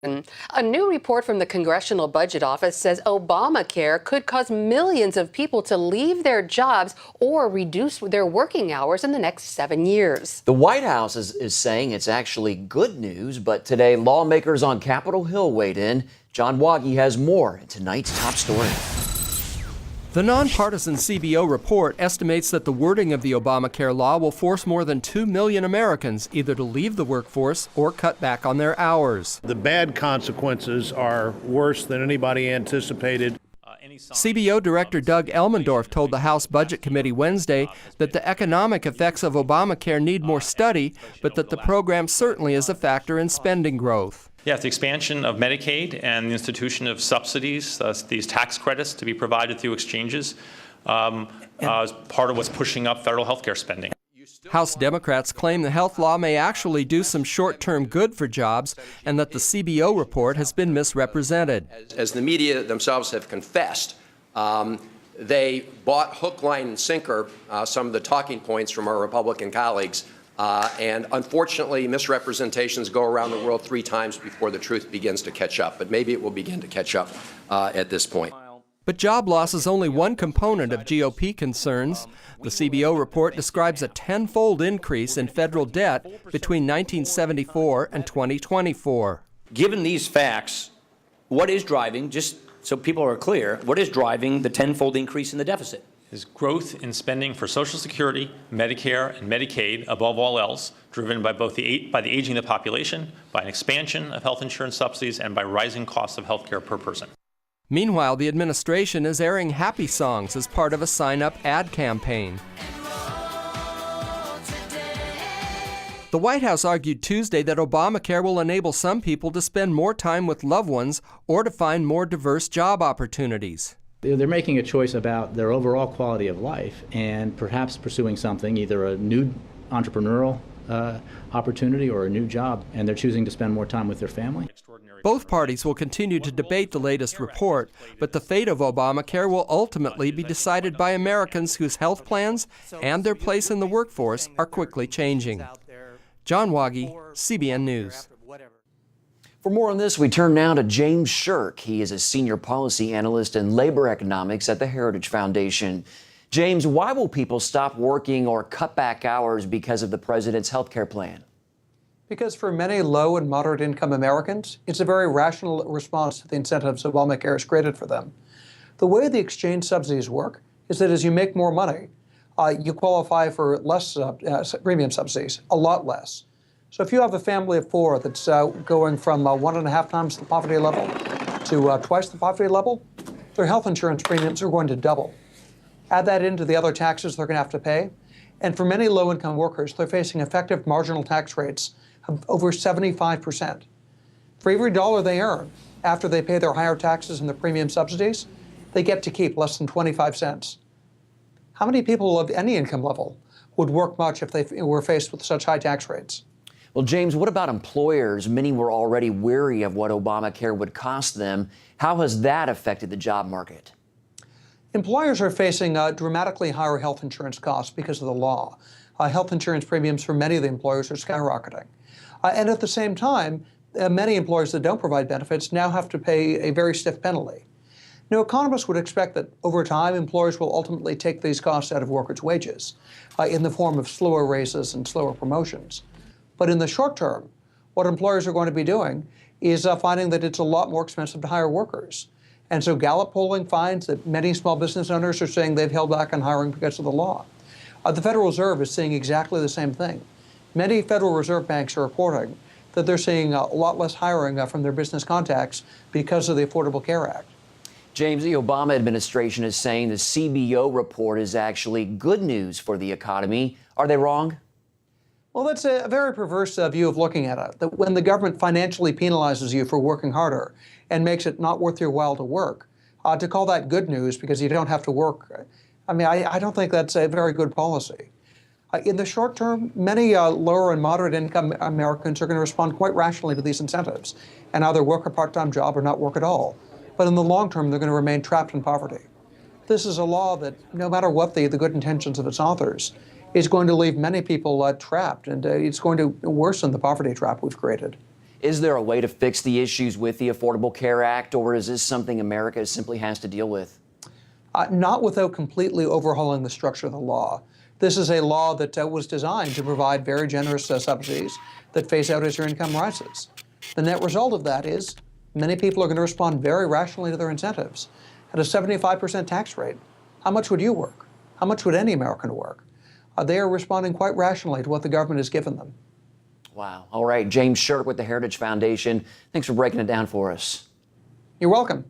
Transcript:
A new report from the Congressional Budget Office says Obamacare could cause millions of people to leave their jobs or reduce their working hours in the next 7 years. The White House is saying it's actually good news, but today lawmakers on Capitol Hill weighed in. John Waggy has more in tonight's top story. The nonpartisan CBO report estimates that the wording of the Obamacare law will force more than 2 million Americans either to leave the workforce or cut back on their hours. The bad consequences are worse than anybody anticipated. CBO Director Doug Elmendorf told the House Budget Committee Wednesday that the economic effects of Obamacare need more study, but that the program certainly is a factor in spending growth. Yeah, the expansion of Medicaid and the institution of subsidies, these tax credits to be provided through exchanges, is part of what's pushing up federal health care spending. House Democrats claim the health law may actually do some short-term good for jobs and that the CBO report has been misrepresented. As the media themselves have confessed, they bought hook, line, and sinker some of the talking points from our Republican colleagues. And unfortunately, misrepresentations go around the world 3 times before the truth begins to catch up. But maybe it will begin to catch up at this point. But job loss is only one component of GOP concerns. The CBO report describes a 10-fold increase in federal debt between 1974 and 2024. Given these facts, what is driving, just so people are clear, what is driving the 10-fold increase in the deficit? Is growth in spending for Social Security, Medicare, and Medicaid, above all else, driven by both the aging of the population, by an expansion of health insurance subsidies, and by rising costs of health care per person. Meanwhile, the administration is airing happy songs as part of a sign-up ad campaign. The White House argued Tuesday that Obamacare will enable some people to spend more time with loved ones or to find more diverse job opportunities. They're making a choice about their overall quality of life and perhaps pursuing something, either a new entrepreneurial opportunity or a new job, and they're choosing to spend more time with their family. Both parties will continue to debate the latest report, but the fate of Obamacare will ultimately be decided by Americans whose health plans and their place in the workforce are quickly changing. John Waggy, CBN News. For more on this, we turn now to James Shirk. He is a senior policy analyst in labor economics at the Heritage Foundation. James, why will people stop working or cut back hours because of the president's health care plan? Because for many low and moderate income Americans, it's a very rational response to the incentives Obamacare has created for them. The way the exchange subsidies work is that as you make more money, you qualify for less premium subsidies, a lot less. So if you have a family of 4 that's going from 1.5 times the poverty level to twice the poverty level, their health insurance premiums are going to double. Add that into the other taxes they're going to have to pay. And for many low-income workers, they're facing effective marginal tax rates of over 75%. For every dollar they earn after they pay their higher taxes and the premium subsidies, they get to keep less than 25 cents. How many people of any income level would work much if they were faced with such high tax rates? Well, James, what about employers? Many were already weary of what Obamacare would cost them. How has that affected the job market? Employers are facing dramatically higher health insurance costs because of the law. Health insurance premiums for many of the employers are skyrocketing. And at the same time, many employers that don't provide benefits now have to pay a very stiff penalty. Now, economists would expect that over time, employers will ultimately take these costs out of workers' wages in the form of slower raises and slower promotions. But in the short term, what employers are going to be doing is finding that it's a lot more expensive to hire workers. And so Gallup polling finds that many small business owners are saying they've held back on hiring because of the law. The Federal Reserve is seeing exactly the same thing. Many Federal Reserve banks are reporting that they're seeing a lot less hiring from their business contacts because of the Affordable Care Act. James, the Obama administration is saying the CBO report is actually good news for the economy. Are they wrong? Well, that's a very perverse view of looking at it, that when the government financially penalizes you for working harder and makes it not worth your while to work, to call that good news because you don't have to work, I don't think that's a very good policy. In the short term, many lower and moderate income Americans are going to respond quite rationally to these incentives and either work a part-time job or not work at all. But in the long term, they're going to remain trapped in poverty. This is a law that, no matter what the good intentions of its authors, is going to leave many people trapped, and it's going to worsen the poverty trap we've created. Is there a way to fix the issues with the Affordable Care Act, or is this something America simply has to deal with? Not without completely overhauling the structure of the law. This is a law that was designed to provide very generous subsidies that phase out as your income rises. The net result of that is many people are going to respond very rationally to their incentives. At a 75% tax rate, how much would you work? How much would any American work? They are responding quite rationally to what the government has given them. Wow. All right. James Shirk with the Heritage Foundation. Thanks for breaking it down for us. You're welcome.